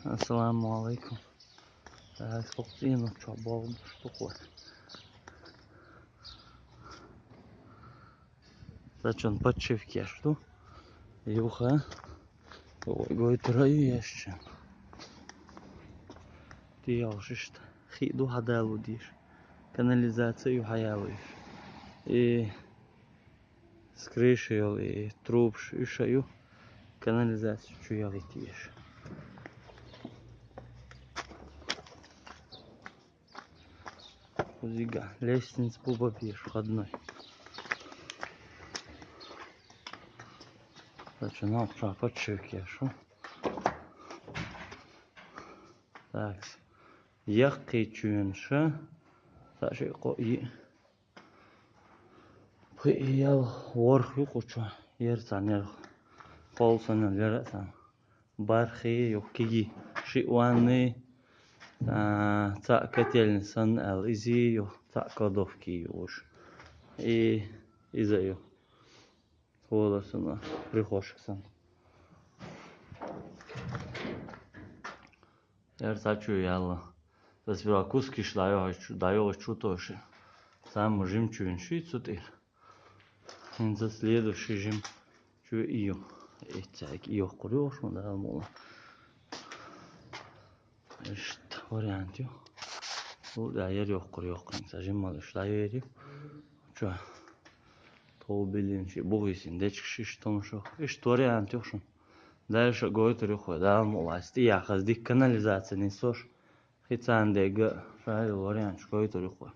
Assalamu alaikum. Спокойно, что болт, что хочешь. Зачем подшивки, что? Юха. Ой, говорит, раю еще. Ты яшишь. Хиду хадалу дишь. Канализацию хаялыш. И с крышей и труб шишаю. Канализацию чуялитишь. Зига, лестница побопишь входной. Начинал про подшивки, что? Так, яхкой чуенша, саши кои. Пыял ворхи куча, ерцанер, полсанер верасан. Бархи юкиги, шиуаны, та котельнисан эл изи ю, та кладовки юж. И из-за ю. Волосана, прихожксан. Ерцачу ялла. Засвила куски даю чутоши. Сам жемчугин шицутыр. За следующий жемчуг ее. Этак ее курёшь, да, мол. Что вариант ю? Да, я ее курёшь, сажем малыш, да, я ее. Чё? То билин ши, бугисин, дечк шиш том шо. Что вариант ю шо? Дальше говорит рюхо, да, мол, асти я хаздик канализация не сош. Хицан дега, шай вариант, говорит рюхо.